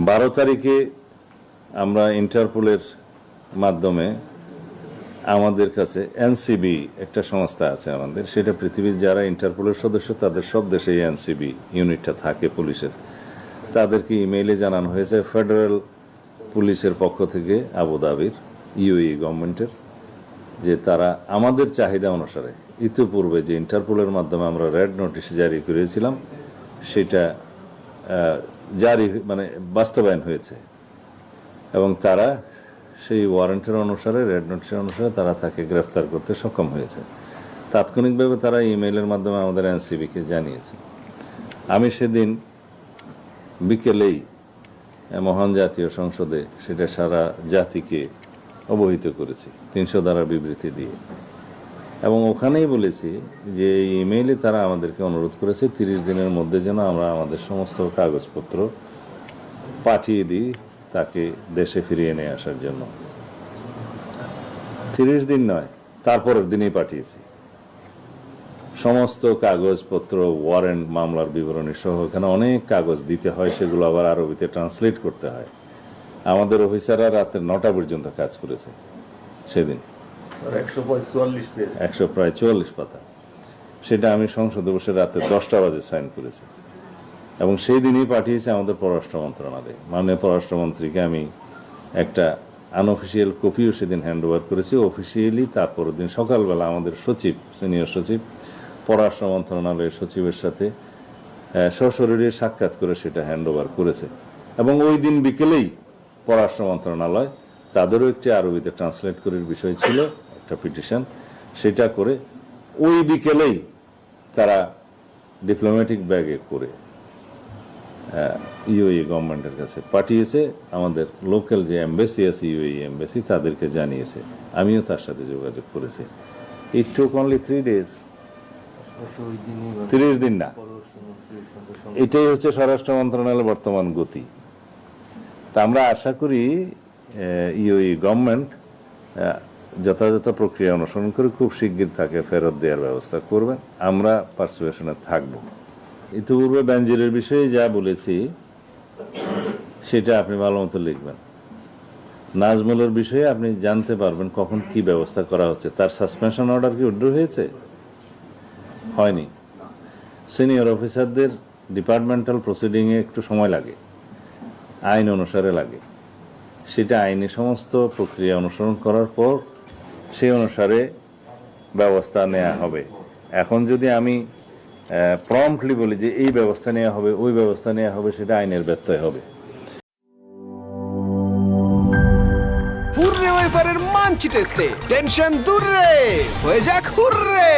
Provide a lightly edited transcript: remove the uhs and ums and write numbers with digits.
12 তারিখে আমরা ইন্টারপোলের মাধ্যমে আমাদের কাছে এনসিবি একটা সংস্থা আছে আমাদের, সেটা পৃথিবীর যারা ইন্টারপোলের সদস্য তাদের সব দেশে এনসিবি ইউনিটটা থাকে পুলিশের, তাদেরকে ইমেইলে জানানো হয়েছে ফেডারেল পুলিশের পক্ষ থেকে আবুধাবির ইউএই গভর্নমেন্টের, যে তারা আমাদের চাহিদা অনুসারে ইতিপূর্বে যে ইন্টারপোলের মাধ্যমে আমরা রেড নোটিশ জারি করেছিলাম সেটা জারি বাস্তবায়ন হয়েছে এবং তারা সেই ওয়ারেন্টের অনুসারে, রেড নোটিশের অনুসারে তারা তাকে গ্রেফতার করতে সক্ষম হয়েছে। তাৎক্ষণিকভাবে তারা ইমেইলের মাধ্যমে আমাদের এনসিবিকে জানিয়েছে। আমি সেদিন বিকেলেই মহান জাতীয় সংসদে সেটা সারা জাতিকে অবহিত করেছি 300 ধারা বিবৃতি দিয়ে, এবং ওখানেই বলেছি যে এই ইমেইলে তারা আমাদেরকে অনুরোধ করেছে 30 দিনের মধ্যে যেন আমরা আমাদের সমস্ত কাগজপত্র পাঠিয়ে দিই তাকে দেশে ফিরিয়ে নিয়ে আসার জন্য। 30 দিন নয়, তারপরের দিনেই পাঠিয়েছি সমস্ত কাগজপত্র, ওয়ারেন্ট, মামলার বিবরণী সহ। এখানে অনেক কাগজ দিতে হয়, সেগুলো আবার আরবিতে ট্রান্সলেট করতে হয়। আমাদের অফিসাররা রাতে 9টা পর্যন্ত কাজ করেছে সেদিন, 144 পাতা। সেটা আমি সংসদে বসে রাতে 10টা বাজে সাইন করেছি এবং সেই দিনই পাঠিয়েছে আমাদের পররাষ্ট্র মন্ত্রণালয়ে। মাননীয় পররাষ্ট্রমন্ত্রীকে আমি একটা আনঅফিসিয়াল কপিও সেদিন হ্যান্ড ওভার করেছি। অফিসিয়ালি তারপরের দিন সকালবেলা আমাদের সচিব, সিনিয়র সচিব, পররাষ্ট্র মন্ত্রণালয়ের সচিবের সাথে সশরীরে সাক্ষাৎ করে সেটা হ্যান্ড ওভার করেছে এবং ওই দিন বিকেলেই পররাষ্ট্র মন্ত্রণালয় তাদেরও একটি আরবিতে ট্রান্সলেট করার বিষয় ছিল, একটা পিটিশন, সেটা করে ওই বিকেলেই তারা ডিপ্লোম্যাটিক ব্যাগে করে ইউএই গভর্নমেন্টের কাছে পাঠিয়েছে। আমাদের লোকাল যে এমবাসি আছে, ইউএই এমবাসি, তাদেরকে জানিয়েছে। আমিও তার সাথে যোগাযোগ করেছি। ইট টুক অনলি 3 days, 30 দিন না। এটাই হচ্ছে স্বরাষ্ট্র মন্ত্রণালয়ের বর্তমান গতি। তা আমরা আশা করি ইউএই গভর্নমেন্ট যথাযথ প্রক্রিয়া অনুসরণ করে খুব শিগগির তাকে ফেরত দেওয়ার ব্যবস্থা করবেন। আমরা পার্সুয়েশনে থাকব। ইতিপূর্বে বেনজিরের বিষয়ে যা বলেছি সেটা আপনি ভালো মতো লিখবেন। নাজমুলের বিষয়ে আপনি জানতে পারবেন কখন কি ব্যবস্থা করা হচ্ছে। তার সাসপেনশন অর্ডার কি উইথড্র হয়েছে? হয়নি। সিনিয়র অফিসারদের ডিপার্টমেন্টাল প্রসিডিংয়ে একটু সময় লাগে, আইন অনুসারে লাগে। সেটা আইনি সমস্ত প্রক্রিয়া অনুসরণ করার পর সেই অনুসারে ব্যবস্থা নেওয়া হবে। এখন যদি আমি প্রম্পটলি বলি যে এই ব্যবস্থা নেওয়া হবে, ওই ব্যবস্থা নেওয়া হবে, সেটা আইনের ব্যত্যয় হবে। হুররে ওয়েফারের মানচি টেস্টে টেনশন দূর রে, হয়ে যাক হুররে।